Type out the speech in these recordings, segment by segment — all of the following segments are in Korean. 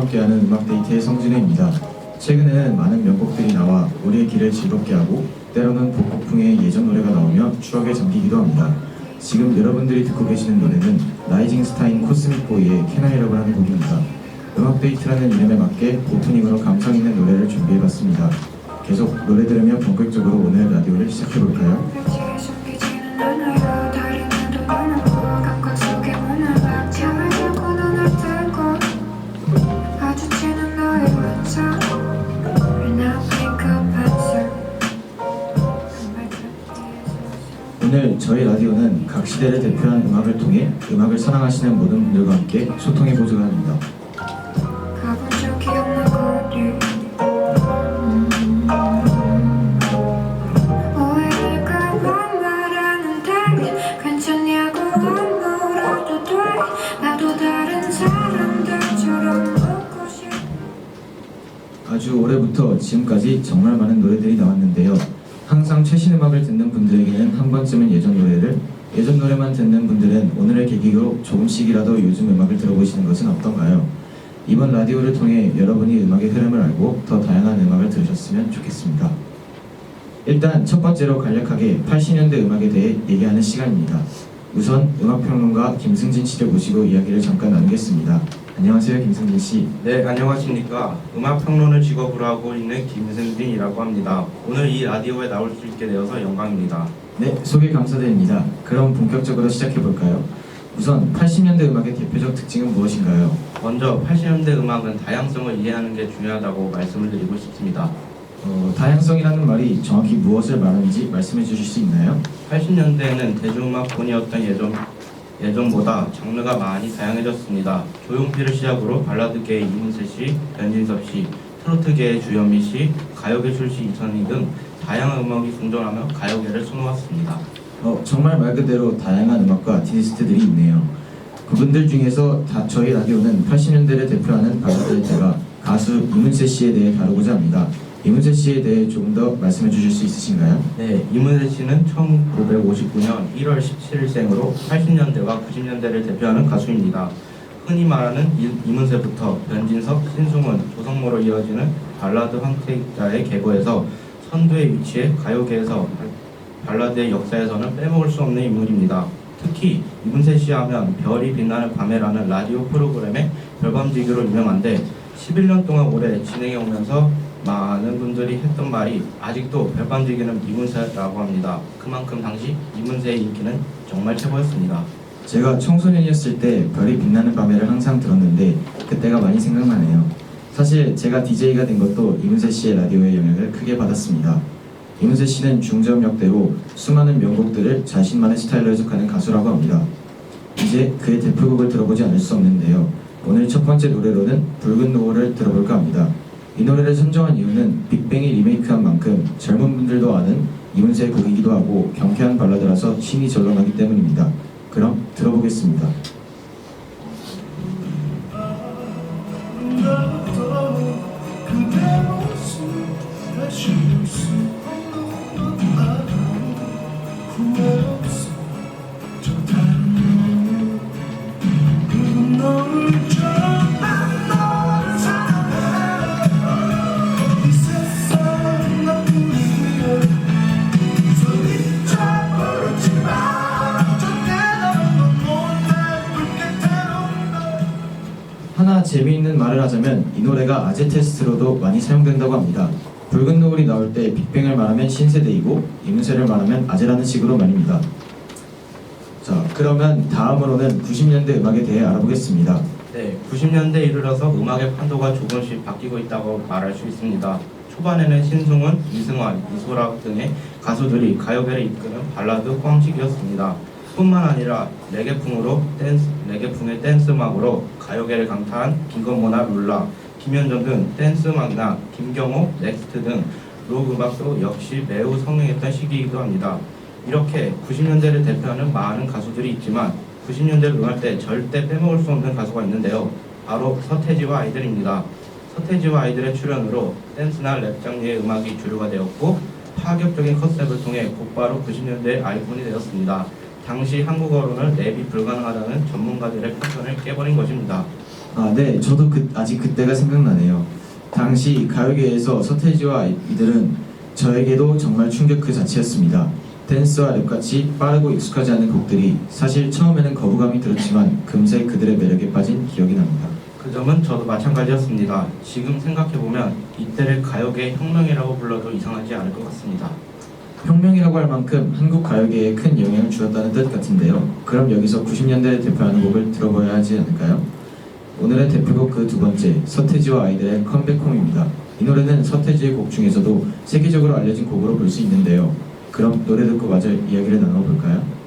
함께하는 음악데이트의 성진우입니다. 최근에는 많은 명곡들이 나와 우리의 길을 즐겁게 하고 때로는 복고풍의 예전 노래가 나오며 추억에 잠기기도 합니다. 지금 여러분들이 듣고 계시는 노래는 라이징 스타인 코스믹 보이의 Can I Love라는 곡입니다. 음악데이트라는 이름에 맞게 오프닝으로 감성 있는 노래를 준비해봤습니다. 계속 노래 들으며 본격적으로 오늘 라디오를 시작해볼까요? 오늘 저희 라디오는 각 시대를 대표하는 음악을 통해 음악을 사랑하시는 모든 분들과 함께 소통해보자고 합니다. 아주 올해부터 지금까지 정말 많은 노래들이 나왔는데요. 항상 최신 음악을 듣는 분들에게는 한 번쯤은 예전 노래를, 예전 노래만 듣는 분들은 오늘의 계기로 조금씩이라도 요즘 음악을 들어보시는 것은 어떤가요? 이번 라디오를 통해 여러분이 음악의 흐름을 알고 더 다양한 음악을 들으셨으면 좋겠습니다. 일단 첫 번째로 간략하게 80년대 음악에 대해 얘기하는 시간입니다. 우선 음악평론가 김승진 씨를 모시고 이야기를 잠깐 나누겠습니다. 안녕하세요, 김승진 씨. 네, 안녕하십니까. 음악평론을 직업으로 하고 있는 김승진이라고 합니다. 오늘 이 라디오에 나올 수 있게 되어서 영광입니다. 네, 소개 감사드립니다. 그럼 본격적으로 시작해볼까요? 우선 80년대 음악의 대표적 특징은 무엇인가요? 먼저 80년대 음악은 다양성을 이해하는 게 중요하다고 말씀을 드리고 싶습니다. 다양성이라는 말이 정확히 무엇을 말하는지 말씀해 주실 수 있나요? 80년대에는 대중음악권이었던 예전보다 장르가 많이 다양해졌습니다. 조용필을 시작으로 발라드계의 이문세 씨, 변진섭 씨, 트로트계의 주현미 씨, 가요계 출시 이선희 등 다양한 음악이 공존하며 가요계를 수놓았습니다. 정말 말 그대로 다양한 음악과 아티스트들이 있네요. 그분들 중에서 저희 라디오는 80년대를 대표하는 발라드를 제가 가수 이문세 씨에 대해 다루고자 합니다. 이문세 씨에 대해 조금 더 말씀해 주실 수 있으신가요? 네, 이문세 씨는 1959년 1월 17일생으로 80년대와 90년대를 대표하는 가수입니다. 흔히 말하는 이문세부터 변진섭, 신승훈, 조성모로 이어지는 발라드 황태자의 계보에서 선두에 위치해 가요계에서 발라드의 역사에서는 빼먹을 수 없는 인물입니다. 특히 이문세 씨 하면 별이 빛나는 밤에라는 라디오 프로그램의 별밤지기로 유명한데 11년 동안 오래 진행해 오면서 많은 분들이 했던 말이 아직도 별밤지기는 이문세라고 합니다. 그만큼 당시 이문세의 인기는 정말 최고였습니다. 제가 청소년이었을 때 별이 빛나는 밤에를 항상 들었는데 그때가 많이 생각나네요. 사실 제가 DJ가 된 것도 이문세 씨의 라디오의 영향을 크게 받았습니다. 이문세 씨는 중저음역대로 수많은 명곡들을 자신만의 스타일로 해석하는 가수라고 합니다. 이제 그의 대표곡을 들어보지 않을 수 없는데요. 오늘 첫 번째 노래로는 붉은 노을을 들어볼까 합니다. 이 노래를 선정한 이유는 빅뱅이 리메이크한 만큼 젊은 분들도 아는 이문세의 곡이기도 하고 경쾌한 발라드라서 신이 절로 나기 때문입니다. 그럼 들어보겠습니다. 하나 재미있는 말을 하자면 이 노래가 아재 테스트로도 많이 사용된다고 합니다. 붉은 노을이 나올 때 빅뱅을 말하면 신세대이고 이문세를 말하면 아재라는 식으로 말입니다. 자, 그러면 다음으로는 90년대 음악에 대해 알아보겠습니다. 네, 90년대에 이르러서 음악의 판도가 조금씩 바뀌고 있다고 말할 수 있습니다. 초반에는 신승훈, 이승환, 이소라 등의 가수들이 가요계를 이끄는 발라드 황식이었습니다. 뿐만 아니라 레게풍의 댄스 음악으로 가요계를 강타한 김건모나 룰라, 김현정 등 댄스 음악이나 김경호, 넥스트 등 록 음악도 역시 매우 성행했던 시기이기도 합니다. 이렇게 90년대를 대표하는 많은 가수들이 있지만 90년대를 응할 때 절대 빼먹을 수 없는 가수가 있는데요. 바로 서태지와 아이들입니다. 서태지와 아이들의 출연으로 댄스나 랩 장르의 음악이 주류가 되었고 파격적인 컨셉을 통해 곧바로 90년대의 아이콘이 되었습니다. 당시 한국어로는 랩이 불가능하다는 전문가들의 편견을 깨버린 것입니다. 네, 저도 아직 그때가 생각나네요. 당시 가요계에서 서태지와 이들은 저에게도 정말 충격 그 자체였습니다. 댄스와 랩같이 빠르고 익숙하지 않은 곡들이 사실 처음에는 거부감이 들었지만 금세 그들의 매력에 빠진 기억이 납니다. 그 점은 저도 마찬가지였습니다. 지금 생각해보면 이때를 가요계의 혁명이라고 불러도 이상하지 않을 것 같습니다. 혁명이라고 할 만큼 한국 가요계에 큰 영향을 주었다는 뜻 같은데요. 그럼 여기서 90년대를 대표하는 곡을 들어봐야 하지 않을까요? 오늘의 대표곡 그 두 번째, 서태지와 아이들의 컴백홈입니다. 이 노래는 서태지의 곡 중에서도 세계적으로 알려진 곡으로 볼 수 있는데요. 그럼 노래 듣고 마저 이야기를 나눠볼까요?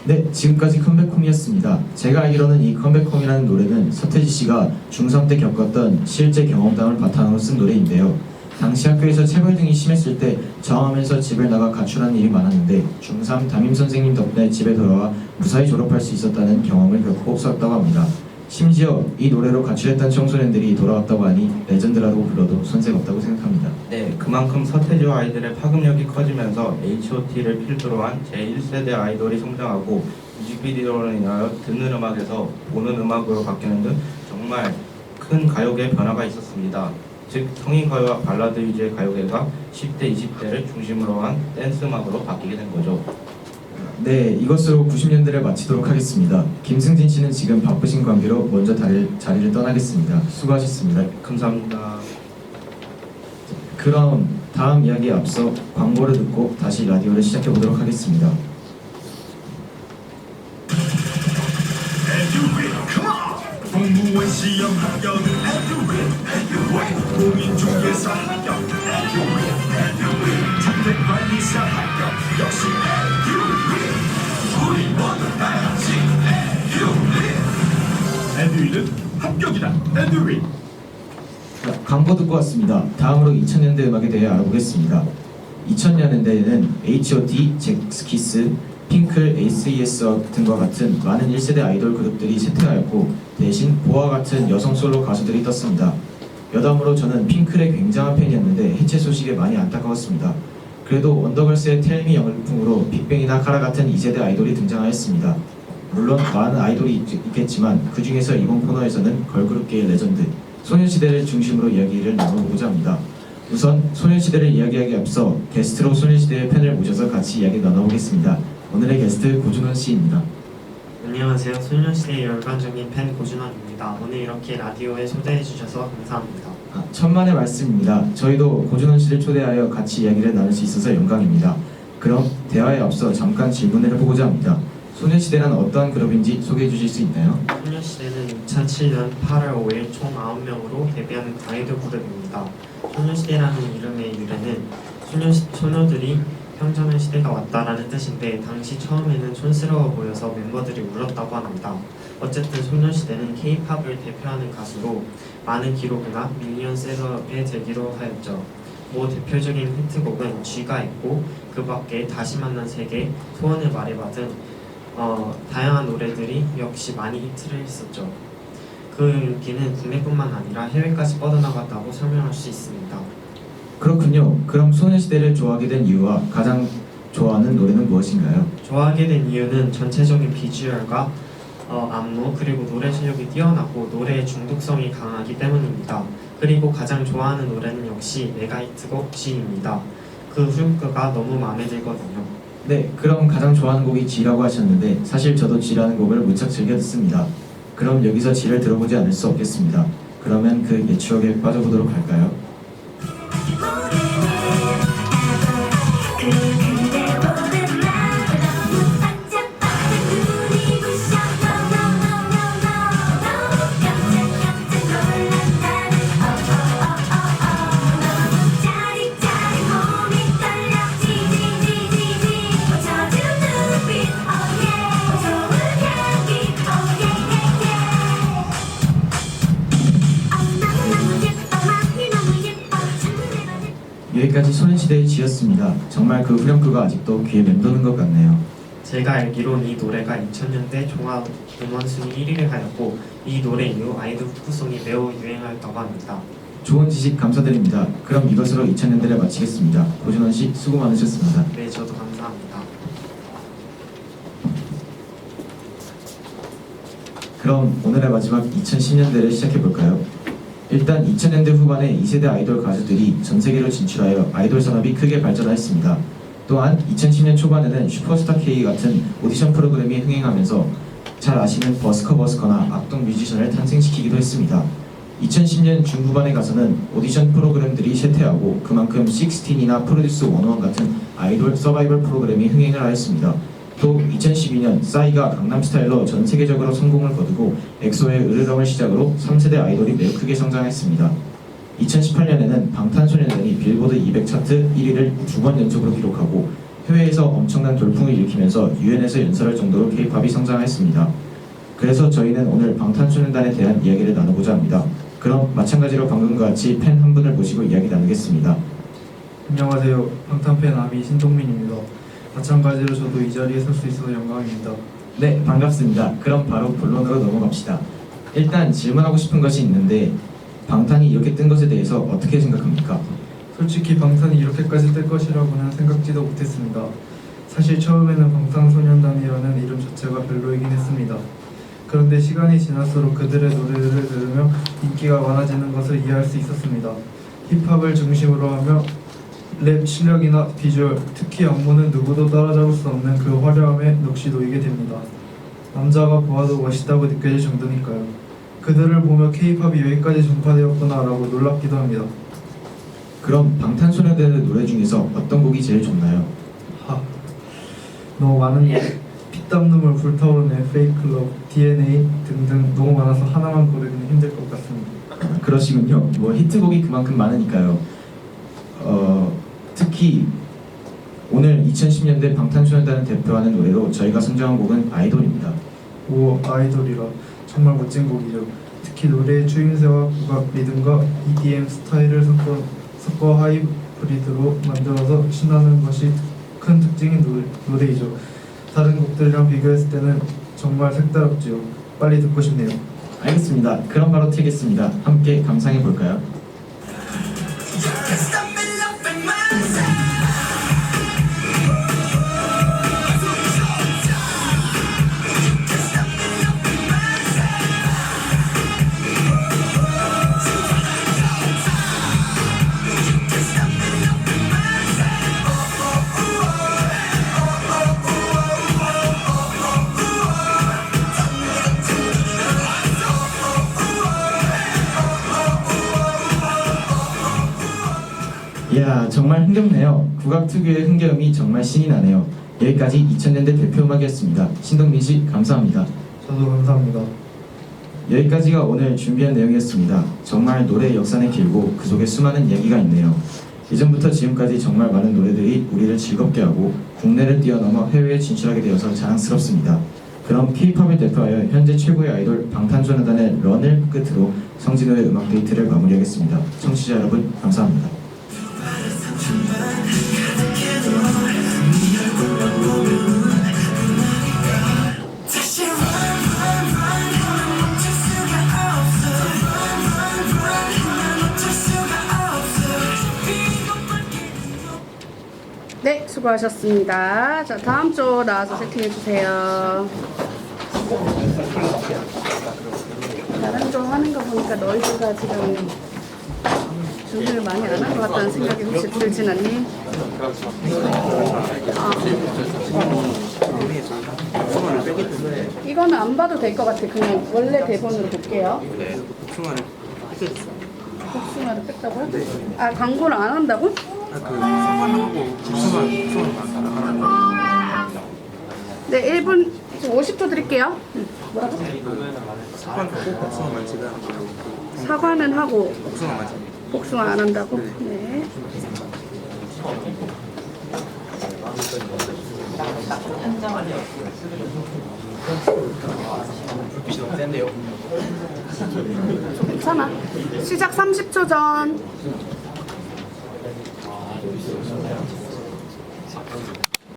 네, 지금까지 컴백홈이었습니다. 제가 알기로는 이 컴백홈이라는 노래는 서태지 씨가 중3 때 겪었던 실제 경험담을 바탕으로 쓴 노래인데요. 당시 학교에서 체벌 등이 심했을 때 저항하면서 집을 나가 가출하는 일이 많았는데 중3 담임 선생님 덕분에 집에 돌아와 무사히 졸업할 수 있었다는 경험을 겪고 썼다고 합니다. 심지어 이 노래로 가출했던 청소년들이 돌아왔다고 하니 레전드라고 불러도 손색 없다고 생각합니다. 네, 그만큼 서태지와 아이들의 파급력이 커지면서 H.O.T를 필두로 한 제1세대 아이돌이 성장하고 뮤직비디오로 인하여 듣는 음악에서 보는 음악으로 바뀌는 등 정말 큰 가요계의 변화가 있었습니다. 즉 성인 가요와 발라드 위주의 가요계가 10대, 20대를 중심으로 한 댄스 음악으로 바뀌게 된 거죠. 네, 이것으로 90년대를 마치도록 하겠습니다. 김승진 씨는 지금 바쁘신 관계로 먼저 자리를 떠나겠습니다. 수고하셨습니다. 감사합니다. 그럼 다음 이야기에 앞서 광고를 듣고 다시 라디오를 시작해 보도록 하겠습니다. 공무원 시험 합격은 공인중개사 합격 자택관리사 합격 역시 우리 모두 다같이 에듀윌은 합격이다. 에듀윌. 광고 듣고 왔습니다. 다음으로 2000년대 음악에 대해 알아보겠습니다. 2000년대에는 H.O.T, 잭스키스, 핑클, ACES 등과 같은 많은 1세대 아이돌 그룹들이 쇠퇴하였고 대신 보아 같은 여성 솔로 가수들이 떴습니다. 여담으로 저는 핑클의 굉장한 팬이었는데 해체 소식에 많이 안타까웠습니다. 그래도 원더걸스의 텔미 영풍으로 빅뱅이나 카라 같은 2세대 아이돌이 등장하였습니다. 물론 많은 아이돌이 있겠지만 그 중에서 이번 코너에서는 걸그룹계의 레전드 소녀시대를 중심으로 이야기를 나눠보고자 합니다. 우선 소녀시대를 이야기하기 앞서 게스트로 소녀시대의 팬을 모셔서 같이 이야기 나눠보겠습니다. 오늘의 게스트 고준원 씨입니다. 안녕하세요. 소녀시대의 열광적인 팬 고준원입니다. 오늘 이렇게 라디오에 초대해 주셔서 감사합니다. 천만의 말씀입니다. 저희도 고준원 씨를 초대하여 같이 이야기를 나눌 수 있어서 영광입니다. 그럼 대화에 앞서 잠깐 질문을 해보고자 합니다. 소녀시대란 어떠한 그룹인지 소개해 주실 수 있나요? 소녀시대는 2007년 8월 5일 총 9명으로 데뷔하는 아이돌 그룹입니다. 소녀시대라는 이름의 유래는 소녀들이 평정한 시대가 왔다라는 뜻인데 당시 처음에는 촌스러워 보여서 멤버들이 울었다고 합니다. 어쨌든 소녀시대는 K-팝을 대표하는 가수로 많은 기록이나 밀리언셀러에 되기로 하였죠. 뭐 대표적인 히트곡은 쥐가 있고 그 밖에 다시 만난 세계, 소원을 말해봐 등 다양한 노래들이 역시 많이 히트를 했었죠. 그 인기는 국내뿐만 아니라 해외까지 뻗어나갔다고 설명할 수 있습니다. 그렇군요. 그럼 소녀시대를 좋아하게 된 이유와 가장 좋아하는 노래는 무엇인가요? 좋아하게 된 이유는 전체적인 비주얼과 안무 그리고 노래 실력이 뛰어나고 노래의 중독성이 강하기 때문입니다. 그리고 가장 좋아하는 노래는 역시 메가 히트곡 G입니다. 그 후크가 너무 마음에 들거든요. 네, 그럼 가장 좋아하는 곡이 G라고 하셨는데 사실 저도 G라는 곡을 무척 즐겨 듣습니다. 그럼 여기서 G를 들어보지 않을 수 없겠습니다. 그러면 그 옛 추억에 빠져보도록 할까요? 여기까지 소년시대의 지였습니다. 정말 그 후렴구가 아직도 귀에 맴도는 것 같네요. 제가 알기론 이 노래가 2000년대 종합 음원 순위 1위를 하였고 이 노래 이후 아이돌 후크송이 매우 유행하였다고 합니다. 좋은 지식 감사드립니다. 그럼 이것으로 2000년대를 마치겠습니다. 고준원 씨 수고 많으셨습니다. 네, 저도 감사합니다. 그럼 오늘의 마지막 2010년대를 시작해볼까요? 일단 2000년대 후반에 2세대 아이돌 가수들이 전 세계로 진출하여 아이돌 산업이 크게 발전하였습니다. 또한 2010년 초반에는 슈퍼스타 K 같은 오디션 프로그램이 흥행하면서 잘 아시는 버스커나 악동 뮤지션을 탄생시키기도 했습니다. 2010년 중후반에 가서는 오디션 프로그램들이 쇠퇴하고 그만큼 식스틴이나 프로듀스 101 같은 아이돌 서바이벌 프로그램이 흥행을 하였습니다. 또 2012년 싸이가 강남스타일로 전 세계적으로 성공을 거두고 엑소의 으르렁을 시작으로 3세대 아이돌이 매우 크게 성장했습니다. 2018년에는 방탄소년단이 빌보드 200 차트 1위를 2번 연속으로 기록하고 해외에서 엄청난 돌풍을 일으키면서 유엔에서 연설할 정도로 K-팝이 성장했습니다. 그래서 저희는 오늘 방탄소년단에 대한 이야기를 나누고자 합니다. 그럼 마찬가지로 방금과 같이 팬 한 분을 모시고 이야기 나누겠습니다. 안녕하세요. 방탄팬 아미 신동민입니다. 마찬가지로 저도 이 자리에 설 수 있어서 영광입니다. 네, 반갑습니다. 그럼 바로 본론으로 넘어갑시다. 일단 질문하고 싶은 것이 있는데 방탄이 이렇게 뜬 것에 대해서 어떻게 생각합니까? 솔직히 방탄이 이렇게까지 뜰 것이라고는 생각지도 못했습니다. 사실 처음에는 방탄소년단이라는 이름 자체가 별로이긴 했습니다. 그런데 시간이 지날수록 그들의 노래를 들으며 인기가 많아지는 것을 이해할 수 있었습니다. 힙합을 중심으로 하며 랩 실력이나 비주얼, 특히 안무는 누구도 따라잡을 수 없는 그 화려함에 넋이 놓이게 됩니다. 남자가 보아도 멋있다고 느껴질 정도니까요. 그들을 보며 K-팝이 여기까지 전파되었구나라고 놀랍기도 합니다. 그럼 방탄소년단의 노래 중에서 어떤 곡이 제일 좋나요? 너무 많은 피땀 눈물 불타오르는 페이크 러브, DNA 등등 너무 많아서 하나만 고르기는 힘들 것 같습니다. 그러시군요. 뭐 히트곡이 그만큼 많으니까요. 특히 오늘 2010년대 방탄소년단을 대표하는 노래로 저희가 선정한 곡은 아이돌입니다. 오, 아이돌이라 정말 멋진 곡이죠. 특히 노래의 추임새와 국악, 리듬과 EDM 스타일을 섞어 하이브리드로 만들어서 신나는 것이 큰 특징인 노래이죠. 다른 곡들이랑 비교했을 때는 정말 색다르지요. 빨리 듣고 싶네요. 알겠습니다. 그럼 바로 틀겠습니다. 함께 감상해 볼까요? 이야, 정말 흥겹네요. 국악 특유의 흥겨움이 정말 신이 나네요. 여기까지 2000년대 대표 음악이었습니다. 신동민 씨 감사합니다. 저도 감사합니다. 여기까지가 오늘 준비한 내용이었습니다. 정말 노래의 역사는 길고 그 속에 수많은 이야기가 있네요. 예전부터 지금까지 정말 많은 노래들이 우리를 즐겁게 하고 국내를 뛰어넘어 해외에 진출하게 되어서 자랑스럽습니다. 그럼 K-팝을 대표하여 현재 최고의 아이돌 방탄소년단의 런을 끝으로 성진호의 음악 데이트를 마무리하겠습니다. 청취자 여러분 감사합니다. 네, 수고하셨습니다. 자, 다음 조 나와서 세팅해 주세요. 다른 조 하는 거 보니까 너희들가 지금 준비를 많이 안 한 것 같다는 생각이 혹시 들진 않니? 이거는 안 봐도 될 것 같아. 그냥 원래 대본으로 볼게요. 복숭아를 뺐다고요? 아, 광고를 안 한다고? 네, 1분 50초 드릴게요. 뭐라고? 사과는 하고 복숭아 안 한다고? 네. 불빛이 너무 센데요. 괜찮아. 시작 30초 전.